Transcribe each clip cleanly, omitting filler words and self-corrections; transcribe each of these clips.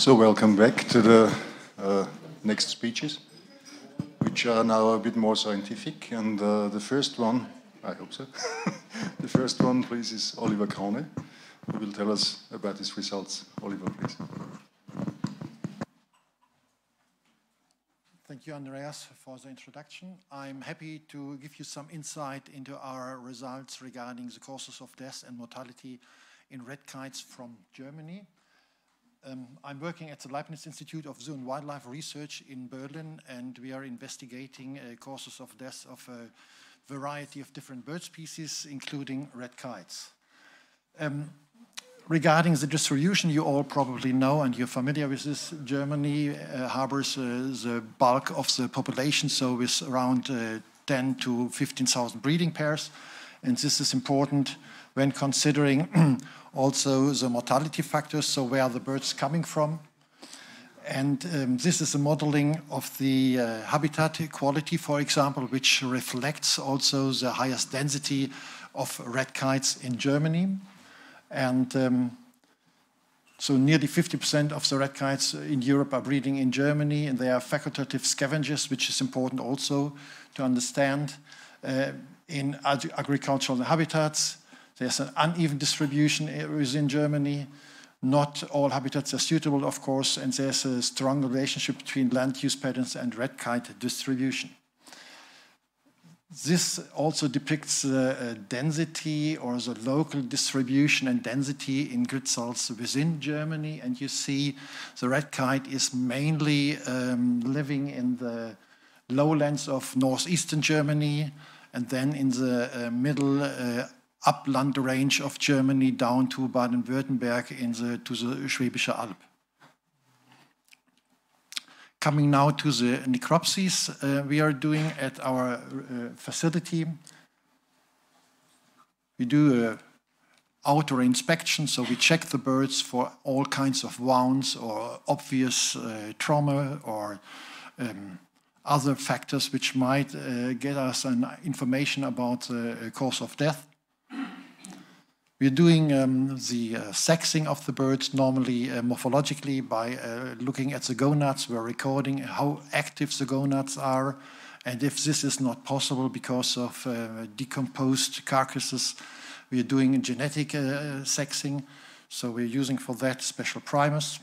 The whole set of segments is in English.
So welcome back to the next speeches, which are now a bit more scientific. And the first one, I hope so, the first one, please, is Oliver Krone, who will tell us about his results. Oliver, please. Thank you, Andreas, for the introduction. I'm happy to give you some insight into our results regarding the causes of death and mortality in red kites from Germany. I'm working at the Leibniz Institute of Zoo and Wildlife Research in Berlin, and we are investigating causes of death of a variety of different bird species, including red kites. Regarding the distribution, you all probably know, and you're familiar with this, Germany harbors the bulk of the population, so with around 10 to 15,000 breeding pairs. And this is important when considering also the mortality factors, so where are the birds coming from. And this is a modeling of the habitat quality, for example, which reflects also the highest density of red kites in Germany. And so nearly 50% of the red kites in Europe are breeding in Germany, and they are facultative scavengers, which is important also to understand. In agricultural habitats, there's an uneven distribution within Germany. Not all habitats are suitable, of course, and there's a strong relationship between land use patterns and red kite distribution. This also depicts the density or the local distribution and density in grid cells within Germany. And you see the red kite is mainly living in the lowlands of northeastern Germany, and then in the middle upland range of Germany down to Baden-Württemberg to the Schwäbische Alb. Coming now to the necropsies we are doing at our facility. We do an outer inspection, so we check the birds for all kinds of wounds or obvious trauma or other factors which might get us an information about the cause of death. We're doing the sexing of the birds normally morphologically by looking at the gonads. We're recording how active the gonads are, and if this is not possible because of decomposed carcasses, we're doing genetic sexing. So we're using for that special primers.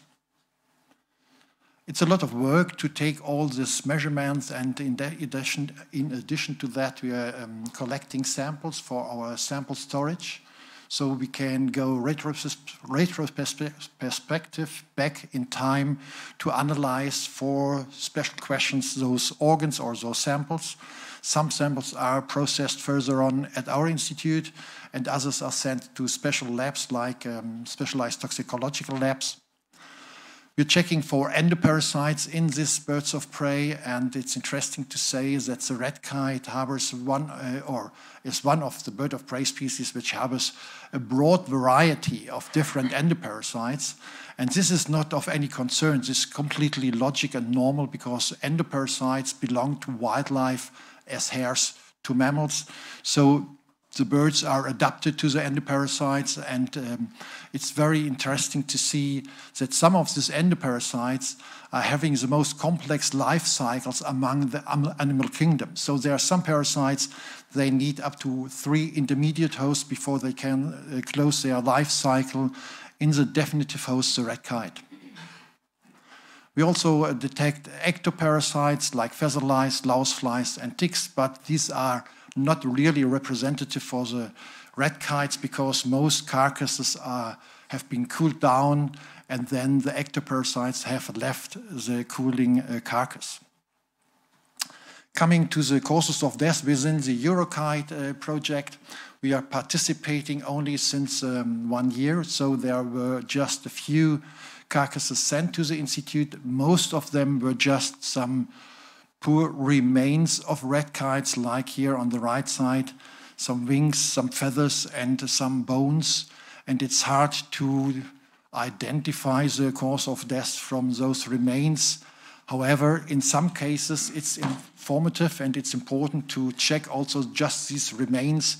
It's a lot of work to take all these measurements, and in addition to that, we are collecting samples for our sample storage. So we can go retrospective back in time to analyze for special questions those organs or those samples. Some samples are processed further on at our institute, and others are sent to special labs like specialized toxicological labs. We're checking for endoparasites in these birds of prey, and it's interesting to say that the red kite harbors is one of the bird of prey species which harbors a broad variety of different endoparasites. And this is not of any concern. This is completely logical and normal because endoparasites belong to wildlife as hares to mammals. So the birds are adapted to the endoparasites, and it's very interesting to see that some of these endoparasites are having the most complex life cycles among the animal kingdom. So there are some parasites, they need up to 3 intermediate hosts before they can close their life cycle in the definitive host, the red kite. We also detect ectoparasites like feather lice, louse flies, and ticks, but these are not really representative for the red kites because most carcasses have been cooled down, and then the ectoparasites have left the cooling carcass. Coming to the causes of death within the Eurokite project, we are participating only since 1 year, so there were just a few carcasses sent to the institute. Most of them were just some poor remains of red kites, like here on the right side, some wings, some feathers, and some bones. And it's hard to identify the cause of death from those remains. However, in some cases, it's informative and it's important to check also just these remains.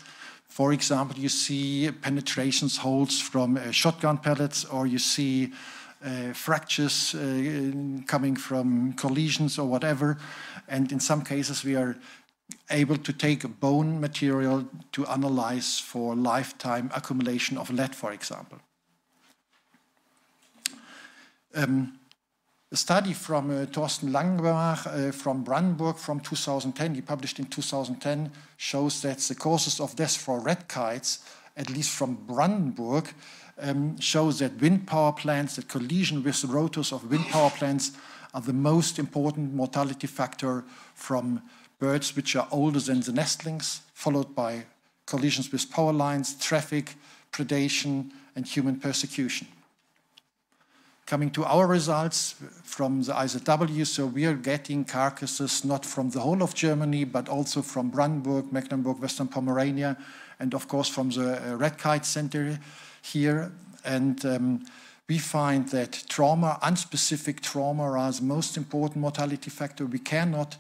For example, you see penetration holes from shotgun pellets, or you see fractures coming from collisions or whatever. And in some cases, we are able to take bone material to analyze for lifetime accumulation of lead, for example. A study from Thorsten Langbach from Brandenburg from 2010, he published in 2010, shows that the causes of death for red kites, at least from Brandenburg, shows that wind power plants, that collision with the rotors of wind power plants are the most important mortality factor from birds which are older than the nestlings, followed by collisions with power lines, traffic, predation, and human persecution. Coming to our results from the IZW, so we are getting carcasses not from the whole of Germany, but also from Brandenburg, Mecklenburg, Western Pomerania, and of course from the Red Kite Center here. And we find that trauma, unspecific trauma, are the most important mortality factor. We cannot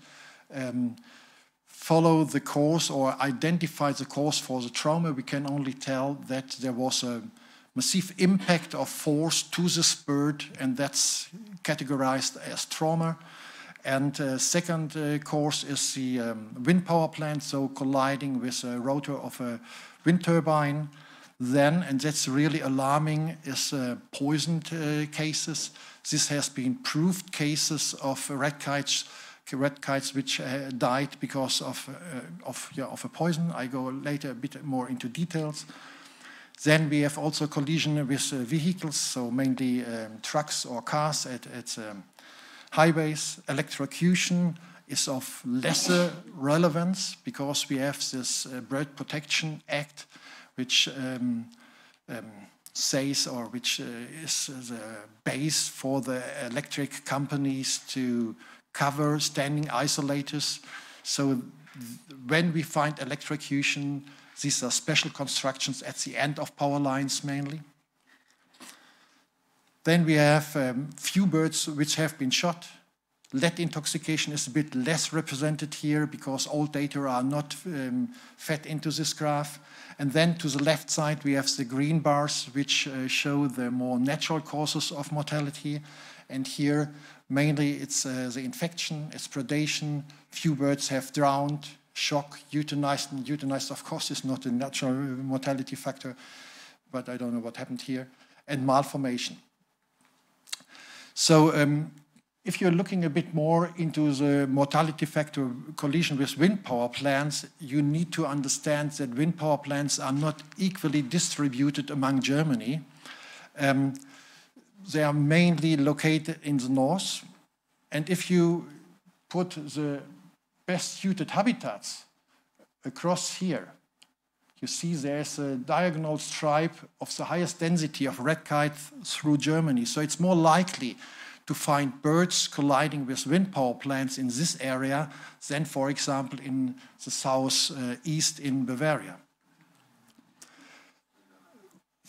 follow the cause or identify the cause for the trauma. We can only tell that there was a massive impact of force to this bird, and that's categorized as trauma. And second cause is the wind power plant, so colliding with a rotor of a wind turbine. Then, and that's really alarming, is poisoned cases. This has been proved cases of red kites which died because of a poison. I go later a bit more into details. Then we have also collision with vehicles, so mainly trucks or cars at highways. Electrocution is of lesser relevance because we have this Bird Protection Act, which says, or which is the base for the electric companies to cover standing isolators. So when we find electrocution, these are special constructions at the end of power lines mainly. Then we have few birds which have been shot. Lead intoxication is a bit less represented here because all data are not fed into this graph. And then to the left side, we have the green bars, which show the more natural causes of mortality. And here, mainly it's the infection, it's predation. Few birds have drowned, shock, euthanized. And euthanized, of course, is not a natural mortality factor, but I don't know what happened here. And malformation. So if you're looking a bit more into the mortality factor collision with wind power plants, you need to understand that wind power plants are not equally distributed among Germany. They are mainly located in the north. And if you put the best suited habitats across here, you see there's a diagonal stripe of the highest density of red kite through Germany. So it's more likely to find birds colliding with wind power plants in this area than, for example, in the southeast in Bavaria.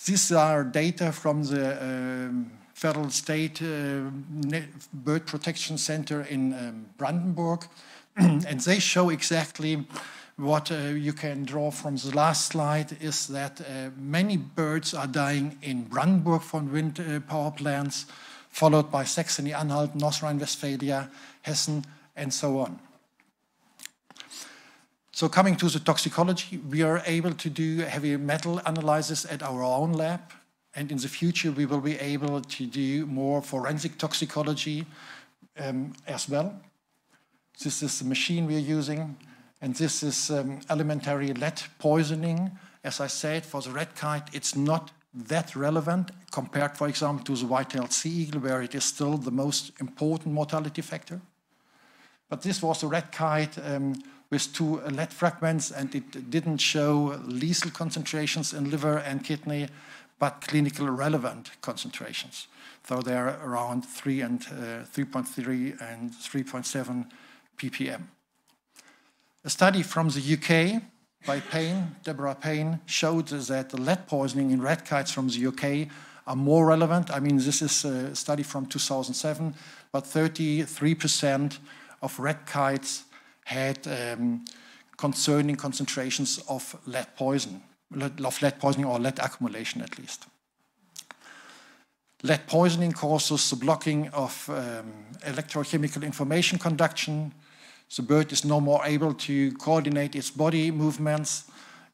These are data from the Federal State Bird Protection Center in Brandenburg, and they show exactly what you can draw from the last slide is that many birds are dying in Brandenburg from wind power plants, followed by Saxony-Anhalt, North Rhine-Westphalia, Hessen, and so on. So coming to the toxicology, we are able to do heavy metal analysis at our own lab, and in the future we will be able to do more forensic toxicology as well. This is the machine we are using, and this is elementary lead poisoning. As I said, for the red kite, it's not that relevant compared, for example, to the white-tailed sea eagle, where it is still the most important mortality factor. But this was a red kite with 2 lead fragments, and it didn't show lethal concentrations in liver and kidney, but clinically relevant concentrations. So they're around 3.3 and 3.7 ppm. A study from the UK by Payne, Deborah Payne, showed that the lead poisoning in red kites from the UK are more relevant. I mean, this is a study from 2007, but 33% of red kites had concerning concentrations of lead poisoning or lead accumulation at least. Lead poisoning causes the blocking of electrochemical information conduction. The bird is no more able to coordinate its body movements.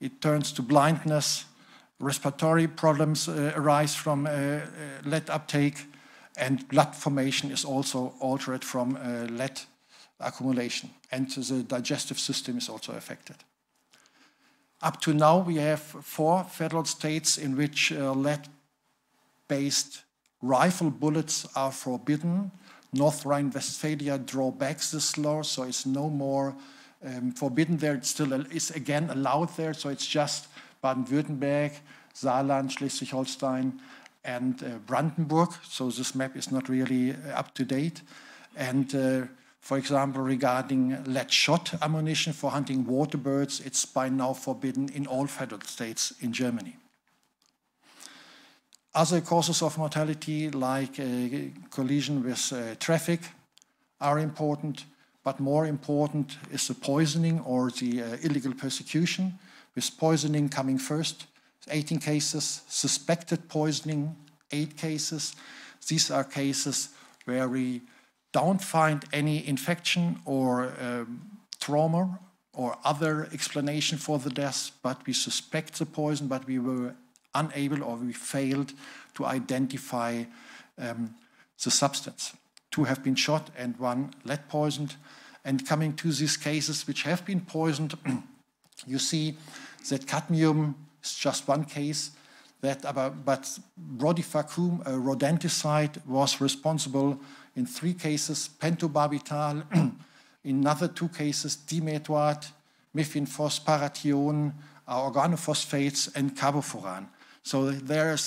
It turns to blindness. Respiratory problems arise from lead uptake, and blood formation is also altered from lead accumulation, and the digestive system is also affected. Up to now, we have 4 federal states in which lead-based rifle bullets are forbidden. North Rhine-Westphalia draw back this law, so it's no more forbidden there. It still is again allowed there, so it's just Baden-Württemberg, Saarland, Schleswig-Holstein, and Brandenburg. So this map is not really up to date. And for example, regarding lead shot ammunition for hunting water birds, it's by now forbidden in all federal states in Germany. Other causes of mortality, like collision with traffic, are important, but more important is the poisoning or the illegal persecution, with poisoning coming first. 18 cases, suspected poisoning, 8 cases. These are cases where we don't find any infection or trauma or other explanation for the death, but we suspect the poison, but we were unable or we failed to identify the substance. 2 have been shot and 1 lead poisoned. And coming to these cases which have been poisoned, you see that cadmium is just 1 case, but brodifacoum, a rodenticide, was responsible in 3 cases, pentobarbital, in another 2 cases, dimethoate, mifenphosparation, organophosphates, and carbofuran. So there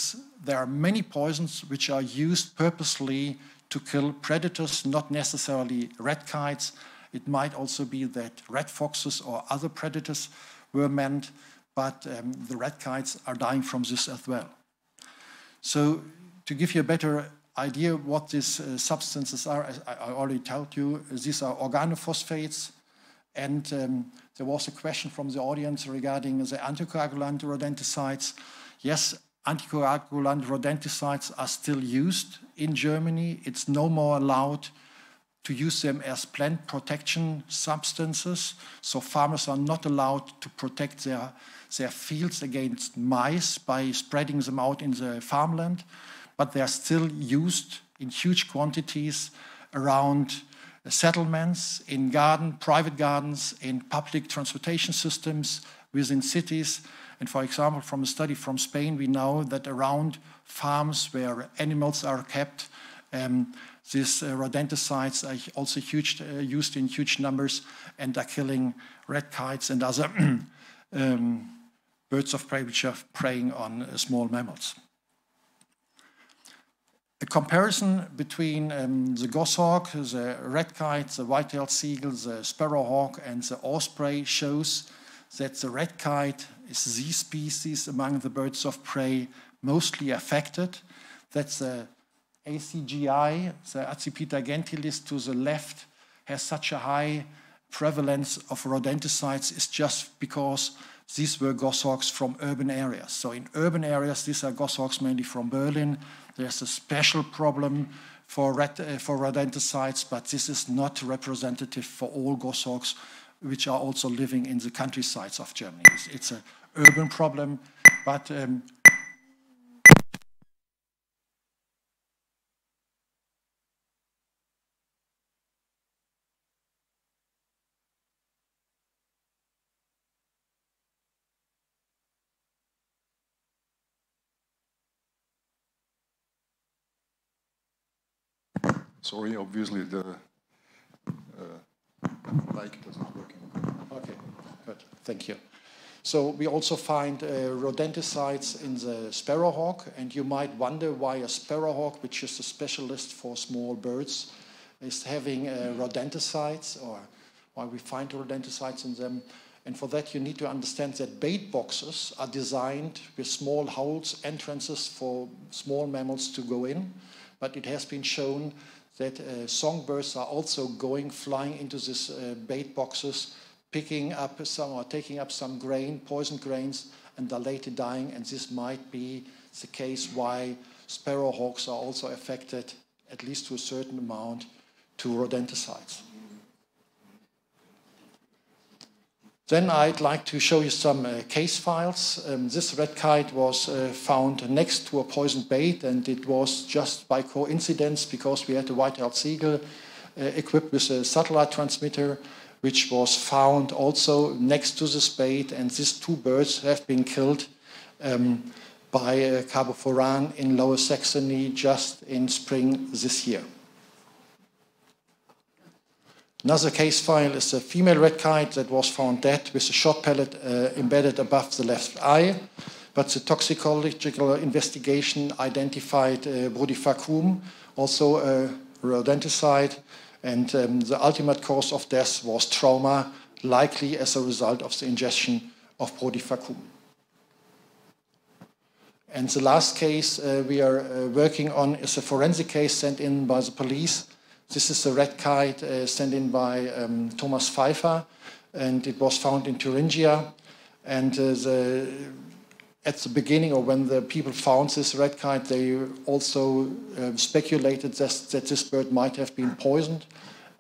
are many poisons which are used purposely to kill predators, not necessarily red kites. It might also be that red foxes or other predators were meant, but the red kites are dying from this as well. So to give you a better idea what these substances are, as I already told you, these are organophosphates. And there was a question from the audience regarding the anticoagulant rodenticides. Yes, anticoagulant rodenticides are still used in Germany. It's no more allowed to use them as plant protection substances. So farmers are not allowed to protect their fields against mice by spreading them out in the farmland, but they are still used in huge quantities around settlements, in private gardens, in public transportation systems within cities. And for example, from a study from Spain, we know that around farms where animals are kept, these rodenticides are also used in huge numbers and are killing red kites and other birds of prey which are preying on small mammals. A comparison between the goshawk, the red kite, the white-tailed seagull, the sparrowhawk, and the osprey shows that the red kite is the species among the birds of prey mostly affected. That the ACGI, the Accipiter gentilis to the left, has such a high prevalence of rodenticides is just because these were goshawks from urban areas. So in urban areas, these are goshawks mainly from Berlin. There's a special problem for rodenticides, but this is not representative for all goshawks which are also living in the countrysides of Germany. It's an urban problem, but sorry, obviously the mic does not work. Okay, good, thank you. So we also find rodenticides in the sparrowhawk, and you might wonder why a sparrowhawk, which is a specialist for small birds, is having rodenticides, or why we find rodenticides in them. And for that, you need to understand that bait boxes are designed with small holes, entrances for small mammals to go in. But it has been shown that songbirds are also flying into these bait boxes, picking up some or taking up some grain, poisoned grains, and are later dying. And this might be the case why sparrowhawks are also affected, at least to a certain amount, to rodenticides. Then I'd like to show you some case files. This red kite was found next to a poisoned bait, and it was just by coincidence because we had a white-tailed seagull equipped with a satellite transmitter, which was found also next to this bait, and these two birds have been killed by carbofuran in Lower Saxony just in spring this year. Another case file is a female red kite that was found dead with a shot pellet embedded above the left eye, but the toxicological investigation identified brodifacoum, also a rodenticide, and the ultimate cause of death was trauma, likely as a result of the ingestion of brodifacoum. And the last case we are working on is a forensic case sent in by the police. This is a red kite sent in by Thomas Pfeiffer, and it was found in Thuringia. And at the beginning, or when the people found this red kite, they also speculated that this bird might have been poisoned.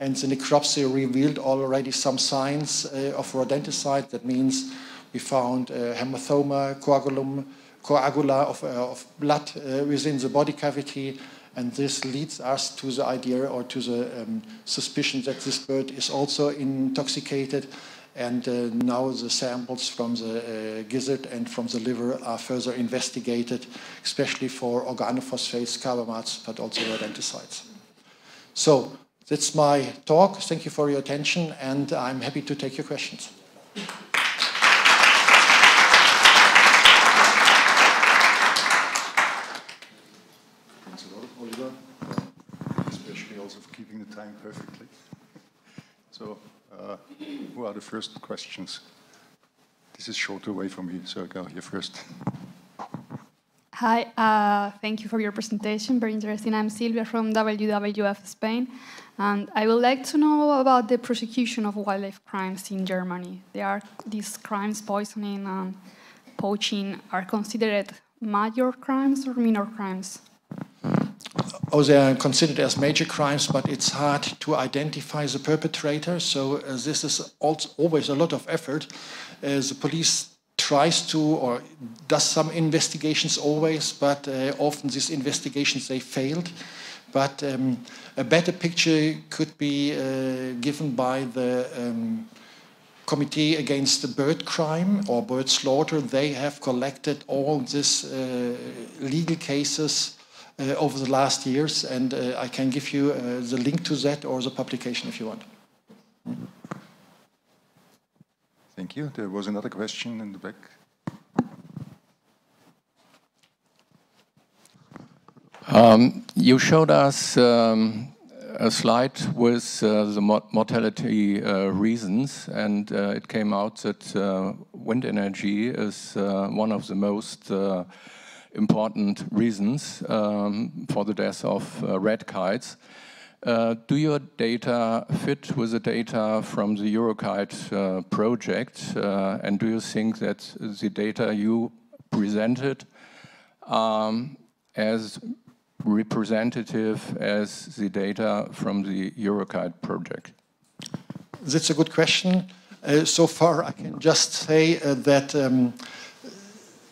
And the necropsy revealed already some signs of rodenticide. That means we found hematoma, coagula of blood within the body cavity. And this leads us to the idea or to the suspicion that this bird is also intoxicated. And now the samples from the gizzard and from the liver are further investigated, especially for organophosphates, carbamates, but also rodenticides. So that's my talk. Thank you for your attention, and I'm happy to take your questions. Especially also for keeping the time perfectly. So, who are the first questions? This is short away from me, so I'll go here first. Hi, thank you for your presentation. Very interesting. I'm Silvia from WWF Spain, and I would like to know about the prosecution of wildlife crimes in Germany. These crimes, poisoning and poaching, are considered major crimes or minor crimes? Oh, they are considered as major crimes, but it's hard to identify the perpetrator. So this is also always a lot of effort. The police tries to or does some investigations always, but often these investigations, they failed. But a better picture could be given by the Committee Against the Bird Crime or Bird Slaughter. They have collected all these legal cases over the last years, and I can give you the link to that or the publication if you want. Thank you. There was another question in the back. You showed us a slide with the mortality reasons, and it came out that wind energy is one of the most important reasons for the death of red kites. Do your data fit with the data from the Eurokite project? And do you think that the data you presented as representative as the data from the Eurokite project? That's a good question. So far, I can just say that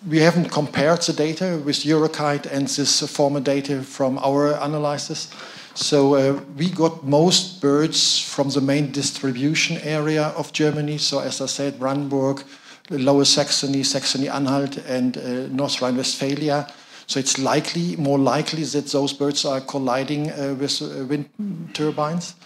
we haven't compared the data with Eurokite and this former data from our analysis. So we got most birds from the main distribution area of Germany. So as I said, Brandenburg, Lower Saxony, Saxony-Anhalt, and North Rhine-Westphalia. So it's more likely that those birds are colliding with wind turbines.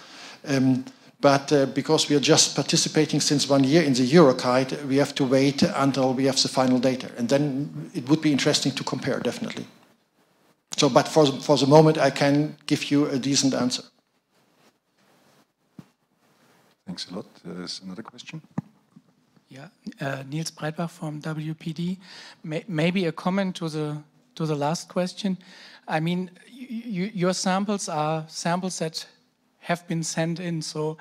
But because we are just participating since 1 year in the Eurokite, we have to wait until we have the final data. And then it would be interesting to compare, definitely. So, but for the moment, I can give you a decent answer. Thanks a lot. There's another question. Yeah, Niels Breitbach from WPD. Maybe a comment to the last question. I mean, your samples are samples that have been sent in, so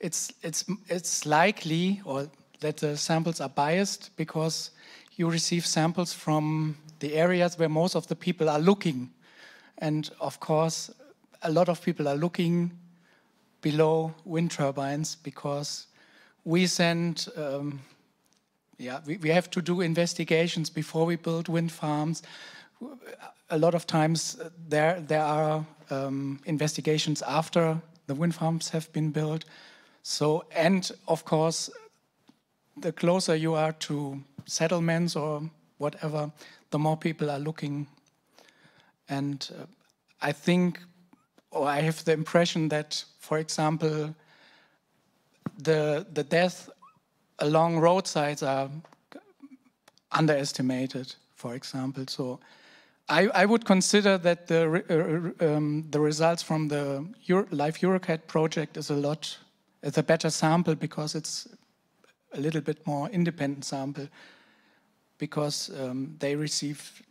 it's likely or that the samples are biased because you receive samples from the areas where most of the people are looking And of course, a lot of people are looking below wind turbines because we send, we have to do investigations before we build wind farms. A lot of times there are investigations after the wind farms have been built. So, and of course, the closer you are to settlements or whatever, the more people are looking. And I think, or I have the impression that, for example, the death along roadsides are underestimated, for example. So I would consider that the results from the Live EuroCat project is a better sample because it's a little bit more independent sample, because they receive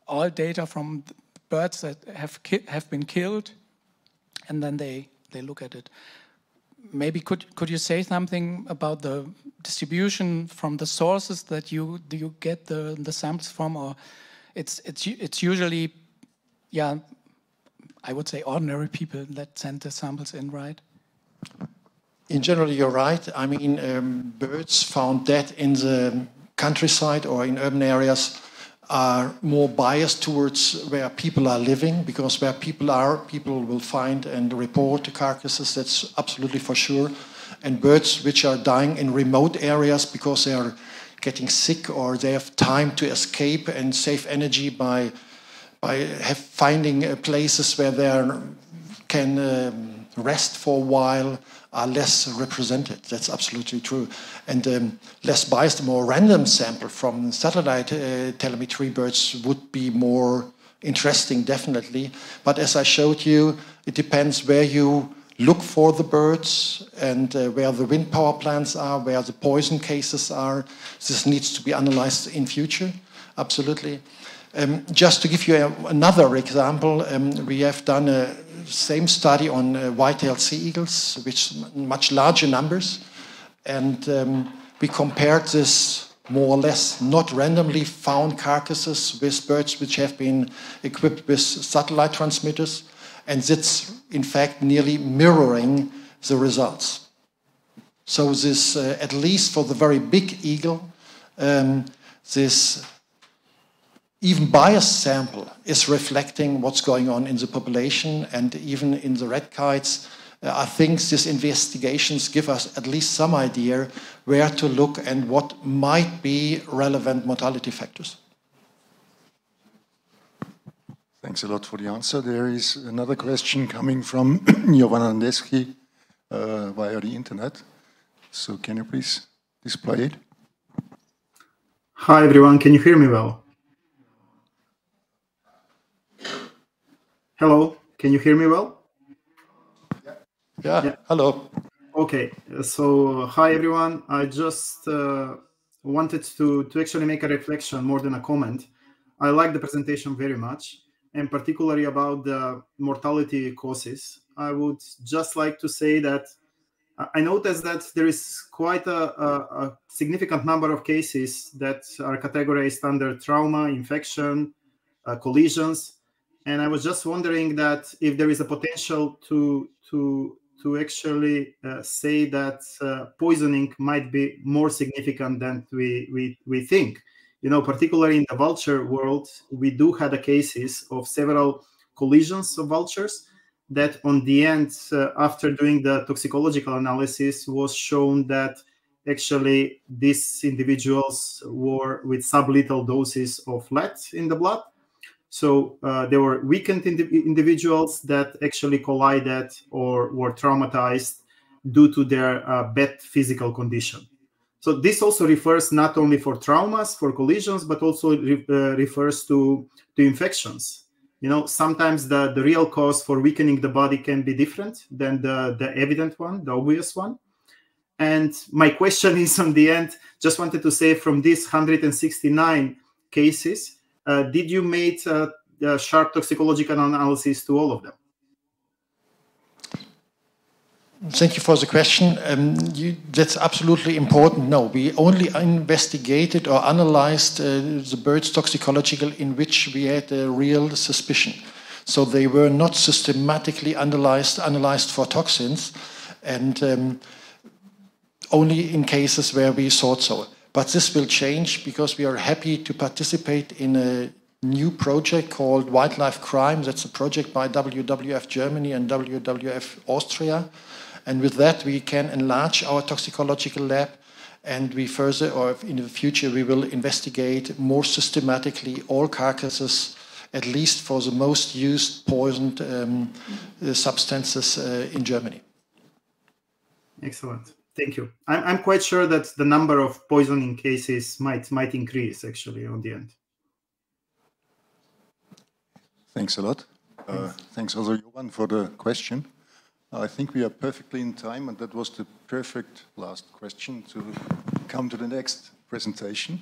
all data from birds that have been killed, and then they look at it. Maybe could you say something about the distribution from the sources that you get the samples from, or it's usually, yeah, I would say ordinary people that send the samples in, right? In general, you're right. I mean, birds found dead in the countryside or in urban areas are more biased towards where people are living, because where people are, people will find and report the carcasses, that's absolutely for sure. And birds which are dying in remote areas because they are getting sick or they have time to escape and save energy by finding places where they can rest for a while, are less represented. That's absolutely true. And less biased, more random sample from satellite telemetry birds would be more interesting, definitely. But as I showed you, it depends where you look for the birds and where the wind power plants are, where the poison cases are. This needs to be analyzed in future, absolutely. Just to give you another example, we have done a same study on white-tailed sea eagles, which much larger numbers, and we compared this more or less not randomly found carcasses with birds which have been equipped with satellite transmitters, and it's in fact nearly mirroring the results. So this, at least for the very big eagle, this even biased sample is reflecting what's going on in the population, and even in the red kites. I think these investigations give us at least some idea where to look and what might be relevant mortality factors. Thanks a lot for the answer. There is another question coming from Jovan Andeski via the internet. So can you please display it? Hi everyone, can you hear me well? Hello, can you hear me well? Yeah. Hello. Okay, so hi everyone. I just wanted to actually make a reflection more than a comment. I like the presentation very much, and particularly about the mortality causes. I would just like to say that I noticed that there is quite a significant number of cases that are categorized under trauma, infection, collisions. And I was just wondering that if there is a potential to actually say that poisoning might be more significant than we think. You know, particularly in the vulture world, we do have the cases of several collisions of vultures that on the end, after doing the toxicological analysis, was shown that actually these individuals were with sublethal doses of lead in the blood. So there were weakened individuals that actually collided or were traumatized due to their bad physical condition. So this also refers not only for traumas, for collisions, but also refers to infections. You know, sometimes the real cause for weakening the body can be different than the evident one, the obvious one. And my question is, on the end, just wanted to say, from these 169 cases, did you make a sharp toxicological analysis to all of them? Thank you for the question. That's absolutely important. No, we only investigated or analyzed the birds toxicological in which we had a real suspicion. So they were not systematically analyzed for toxins, and only in cases where we thought so. But this will change because we are happy to participate in a new project called Wildlife Crime. That's a project by WWF Germany and WWF Austria. And with that, we can enlarge our toxicological lab, and we further, or in the future, we will investigate more systematically all carcasses, at least for the most used poisoned substances in Germany. Excellent. Thank you. I'm quite sure that the number of poisoning cases might increase, actually, on the end. Thanks a lot. Thanks also, Johan, for the question. I think we are perfectly in time, and that was the perfect last question to come to the next presentation.